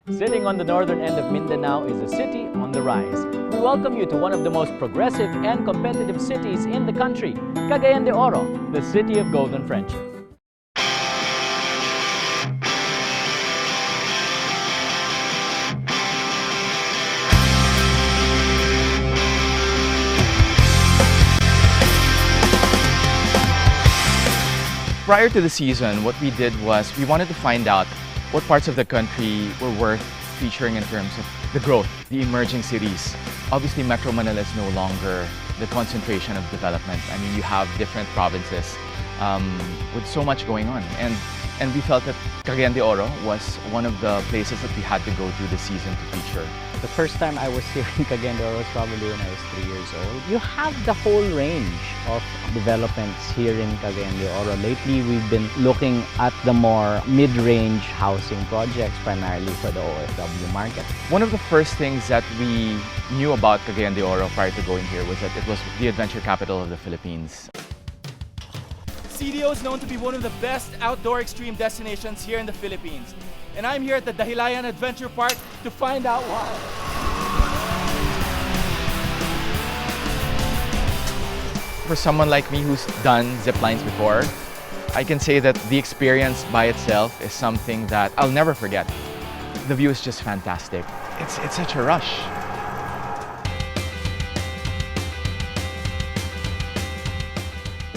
Sitting on the northern end of Mindanao is a city on the rise. We welcome you to one of the most progressive and competitive cities in the country, Cagayan de Oro, the city of golden friendship. Prior to the season, what we did was we wanted to find out what parts of the country were worth featuring in terms of the growth, the emerging cities. Obviously, Metro Manila is no longer the concentration of development. I mean, you have different provinces with so much going on. And we felt that Cagayan de Oro was one of the places that we had to go through the season to feature. The first time I was here in Cagayan de Oro was probably when I was 3 years old. You have the whole range of developments here in Cagayan de Oro. Lately, we've been looking at the more mid-range housing projects, primarily for the OFW market. One of the first things that we knew about Cagayan de Oro prior to going here was that it was the adventure capital of the Philippines. Cdo is known to be one of the best outdoor extreme destinations here in the Philippines. And I'm here at the Dahilayan Adventure Park to find out why. For someone like me who's done zip lines before, I can say that the experience by itself is something that I'll never forget. The view is just fantastic. It's such a rush.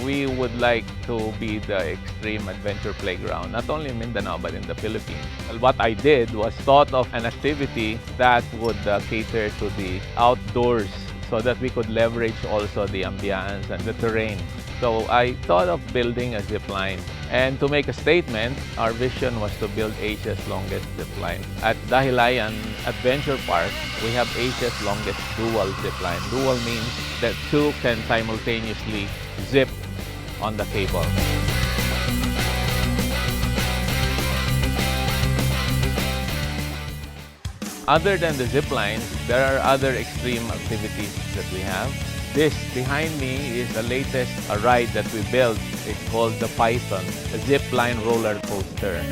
We would like to be the extreme adventure playground, not only in Mindanao but in the Philippines. What I did was thought of an activity that would cater to the outdoors so that we could leverage also the ambience and the terrain. So I thought of building a zip line. And to make a statement, our vision was to build Asia's longest zip line. At Dahilayan Adventure Park, we have Asia's longest dual zip line. Dual means that two can simultaneously zip on the cable. Other than the zip lines, there are other extreme activities that we have. This behind me is the latest ride that we built. It's called the Python, a zip line roller coaster.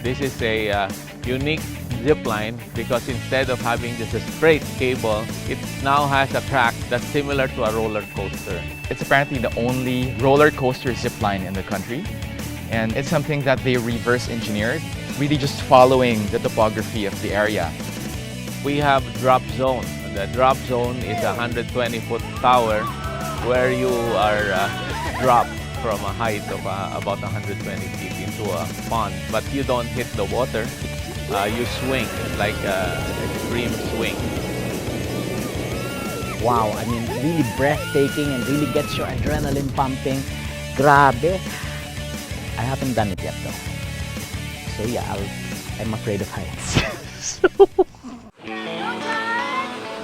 This is a unique zip line because instead of having just a straight cable, it now has a track that's similar to a roller coaster. It's apparently the only roller coaster zip line in the country. And it's something that they reverse engineered, really just following the topography of the area. We have drop zone. The drop zone is a 120-foot tower where you are dropped from a height of about 120 feet into a pond, but you don't hit the water. You swing. It's like an extreme swing. Wow, I mean, really breathtaking and really gets your adrenaline pumping. Grabe. I haven't done it yet though. So yeah, I'm afraid of heights.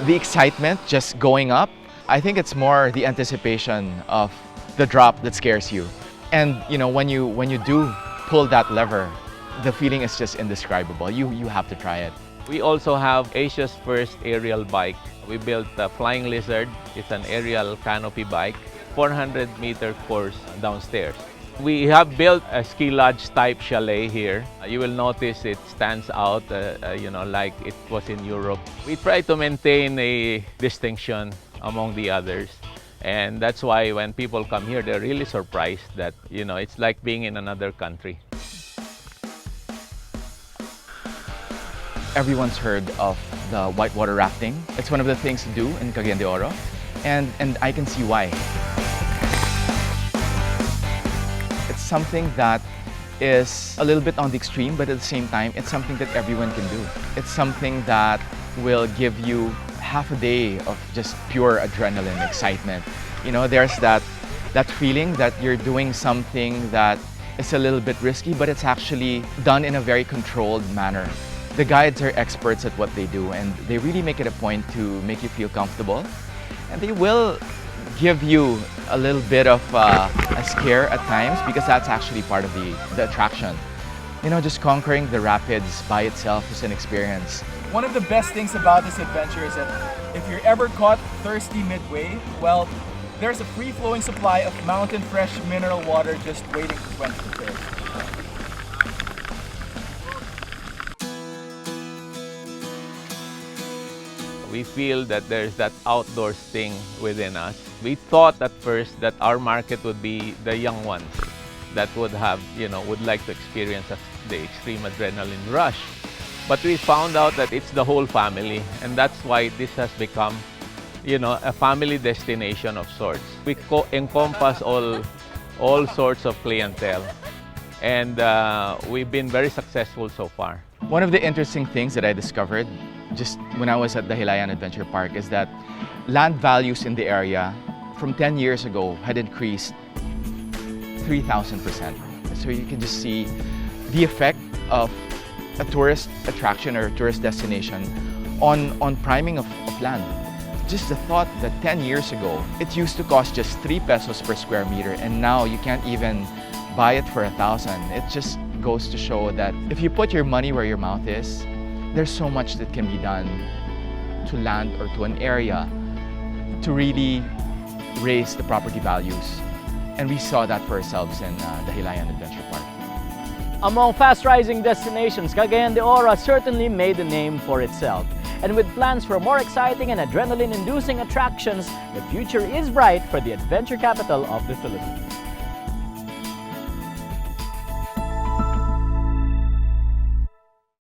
The excitement just going up, I think it's more the anticipation of the drop that scares you. And you know, when you do pull that lever, the feeling is just indescribable. You have to try it. We also have Asia's first aerial bike. We built a Flying Lizard. It's an aerial canopy bike, 400-meter course downstairs. We have built a ski lodge type chalet here. You will notice it stands out, you know, like it was in Europe. We try to maintain a distinction among the others. And that's why when people come here, they're really surprised that, you know, it's like being in another country. Everyone's heard of the whitewater rafting. It's one of the things to do in Cagayan de Oro, and I can see why. It's something that is a little bit on the extreme, but at the same time, it's something that everyone can do. It's something that will give you half a day of just pure adrenaline, excitement. You know, there's that feeling that you're doing something that is a little bit risky, but it's actually done in a very controlled manner. The guides are experts at what they do, and they really make it a point to make you feel comfortable. And they will give you a little bit of a scare at times because that's actually part of the attraction. You know, just conquering the rapids by itself is an experience. One of the best things about this adventure is that if you're ever caught thirsty midway, well, there's a free-flowing supply of mountain fresh mineral water just waiting to quench the thirst. We feel that there's that outdoors thing within us. We thought at first that our market would be the young ones that would have, would like to experience the extreme adrenaline rush. But we found out that it's the whole family, and that's why this has become, a family destination of sorts. We encompass all sorts of clientele, and we've been very successful so far. One of the interesting things that I discovered just when I was at the Hilayan Adventure Park is that land values in the area from 10 years ago had increased 3,000%. So you can just see the effect of a tourist attraction or a tourist destination on priming of land. Just the thought that 10 years ago, it used to cost just 3 pesos per square meter, and now you can't even buy it for 1,000. It just goes to show that if you put your money where your mouth is, there's so much that can be done to land or to an area to really raise the property values. And we saw that for ourselves in the Hilayan Adventure Park. Among fast-rising destinations, Cagayan de Oro certainly made a name for itself. And with plans for more exciting and adrenaline-inducing attractions, the future is bright for the adventure capital of the Philippines.